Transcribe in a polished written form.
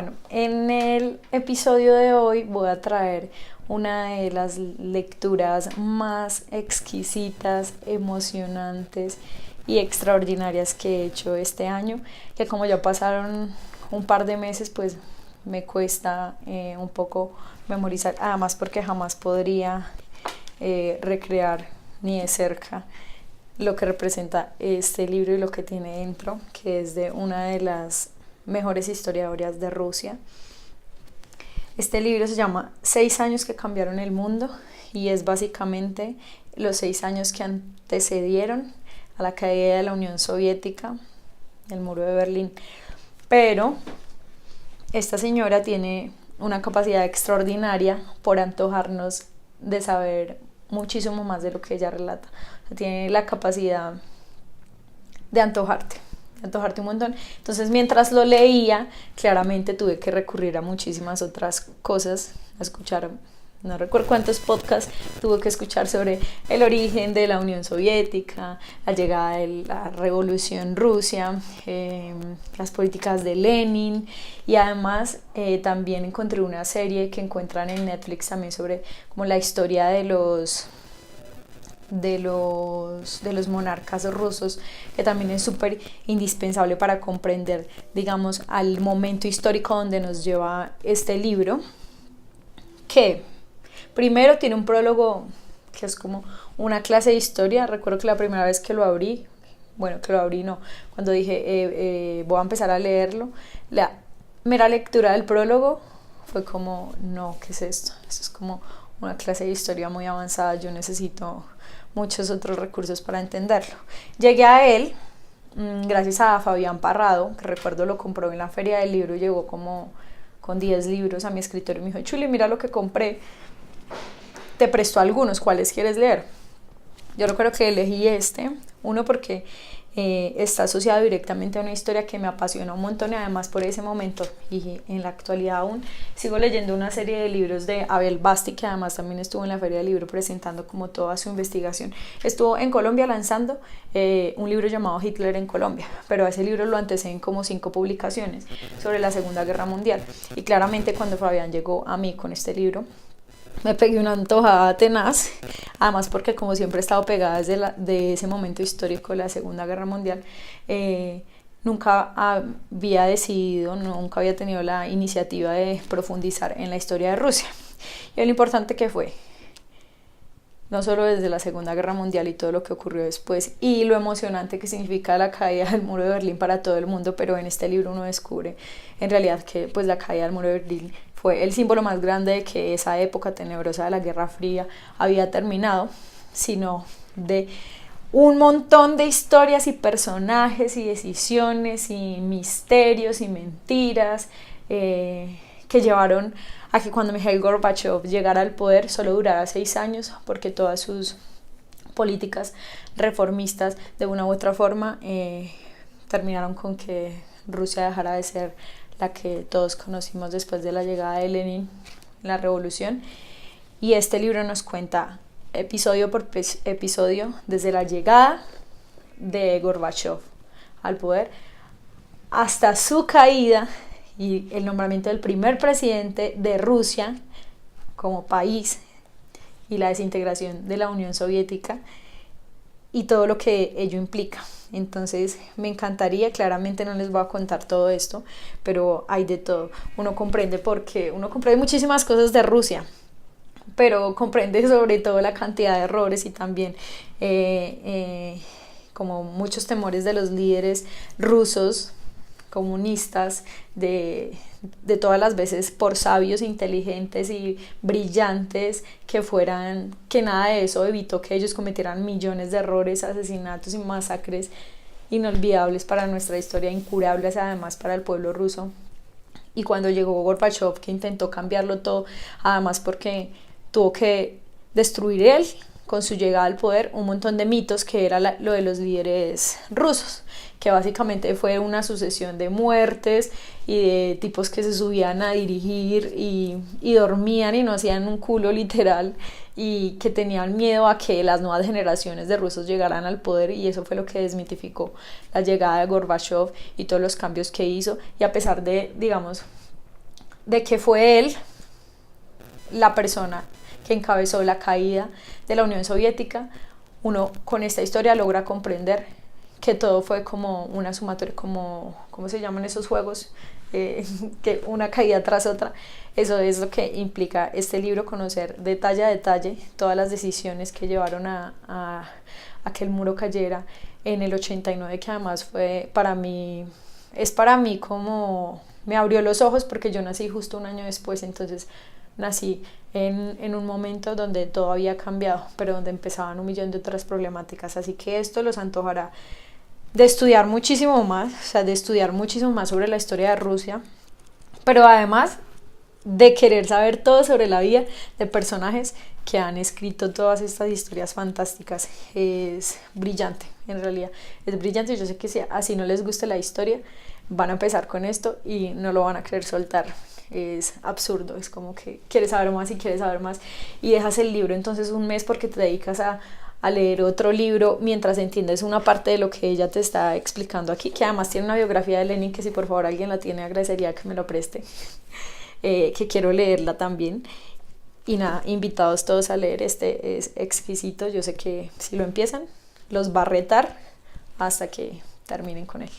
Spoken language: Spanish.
Bueno, en el episodio de hoy voy a traer una de las lecturas más exquisitas, emocionantes y extraordinarias que he hecho este año, que como ya pasaron un par de meses, pues me cuesta un poco memorizar, además porque jamás podría recrear ni de cerca lo que representa este libro y lo que tiene dentro, que es de una de las mejores historiadoras de Rusia. Este libro se llama 6 años que cambiaron el mundo y es básicamente los 6 años que antecedieron a la caída de la Unión Soviética, el muro de Berlín. Pero esta señora tiene una capacidad extraordinaria por antojarnos de saber muchísimo más de lo que ella relata. O sea, tiene la capacidad de antojarte un montón. Entonces, mientras lo leía, claramente tuve que recurrir a muchísimas otras cosas, a escuchar, no recuerdo cuántos podcasts tuve que escuchar sobre el origen de la Unión Soviética, la llegada de la Revolución Rusia, las políticas de Lenin, y además también encontré una serie que encuentran en Netflix también sobre como la historia de los monarcas rusos, que también es súper indispensable para comprender, digamos, al momento histórico donde nos lleva este libro, que primero tiene un prólogo que es como una clase de historia. Recuerdo que la primera vez que lo abrí, bueno, que lo abrí no, cuando dije voy a empezar a leerlo, la mera lectura del prólogo fue como, no, ¿qué es esto? Esto es como una clase de historia muy avanzada, yo necesito muchos otros recursos para entenderlo. Llegué a él gracias a Fabián Parrado, que recuerdo lo compró en la feria del libro, llegó como con 10 libros a mi escritorio y me dijo, Chuli, mira lo que compré, te presto algunos, ¿cuáles quieres leer? Yo recuerdo que elegí uno porque está asociado directamente a una historia que me apasiona un montón, y además por ese momento y en la actualidad aún sigo leyendo una serie de libros de Abel Basti, que además también estuvo en la Feria del Libro presentando como toda su investigación. Estuvo en Colombia lanzando un libro llamado Hitler en Colombia, pero a ese libro lo anteceden como 5 publicaciones sobre la Segunda Guerra Mundial, y claramente cuando Fabián llegó a mí con este libro me pegué una antojada tenaz, además porque como siempre he estado pegada de ese momento histórico de la Segunda Guerra Mundial, nunca había decidido, nunca había tenido la iniciativa de profundizar en la historia de Rusia. Y lo importante que fue, no solo desde la Segunda Guerra Mundial y todo lo que ocurrió después, y lo emocionante que significa la caída del muro de Berlín para todo el mundo, pero en este libro uno descubre en realidad que pues la caída del muro de Berlín fue el símbolo más grande de que esa época tenebrosa de la Guerra Fría había terminado, sino de un montón de historias y personajes y decisiones y misterios y mentiras que llevaron a que cuando Mikhail Gorbachev llegara al poder solo durara 6 años, porque todas sus políticas reformistas de una u otra forma terminaron con que Rusia dejara de ser la que todos conocimos después de la llegada de Lenin, la revolución. Y este libro nos cuenta episodio por episodio desde la llegada de Gorbachev al poder hasta su caída y el nombramiento del primer presidente de Rusia como país, y la desintegración de la Unión Soviética y todo lo que ello implica. Entonces me encantaría, claramente no les voy a contar todo esto, pero hay de todo. Uno comprende muchísimas cosas de Rusia, pero comprende sobre todo la cantidad de errores y también como muchos temores de los líderes rusos comunistas, de todas las veces por sabios, inteligentes y brillantes que nada de eso evitó que ellos cometieran millones de errores, asesinatos y masacres inolvidables para nuestra historia, incurables además para el pueblo ruso. Y cuando llegó Gorbachev, que intentó cambiarlo todo, además porque tuvo que destruir él con su llegada al poder un montón de mitos, que era lo de los líderes rusos, que básicamente fue una sucesión de muertes y de tipos que se subían a dirigir y dormían y no hacían un culo literal, y que tenían miedo a que las nuevas generaciones de rusos llegaran al poder, y eso fue lo que desmitificó la llegada de Gorbachev y todos los cambios que hizo. Y a pesar de, digamos, de que fue él la persona que encabezó la caída de la Unión Soviética, uno con esta historia logra comprender que todo fue como una sumatoria, como, ¿cómo se llaman esos juegos? Que una caída tras otra. Eso es lo que implica este libro, conocer detalle a detalle todas las decisiones que llevaron a que el muro cayera en el 89, que además fue para mí, es para mí como me abrió los ojos porque yo nací justo un año después, entonces nací en un momento donde todo había cambiado, pero donde empezaban un millón de otras problemáticas, así que esto los antojará de estudiar muchísimo más, o sea, de estudiar muchísimo más sobre la historia de Rusia, pero además de querer saber todo sobre la vida de personajes que han escrito todas estas historias fantásticas. Es brillante, en realidad, es brillante. Yo sé que si así no les gusta la historia, van a empezar con esto y no lo van a querer soltar. Es absurdo, es como que quieres saber más y quieres saber más y dejas el libro entonces un mes porque te dedicas a leer otro libro mientras entiendes una parte de lo que ella te está explicando aquí, que además tiene una biografía de Lenin que si por favor alguien la tiene agradecería que me lo preste, que quiero leerla también. Y nada, invitados todos a leer, este es exquisito, yo sé que si lo empiezan los va a retar hasta que terminen con él.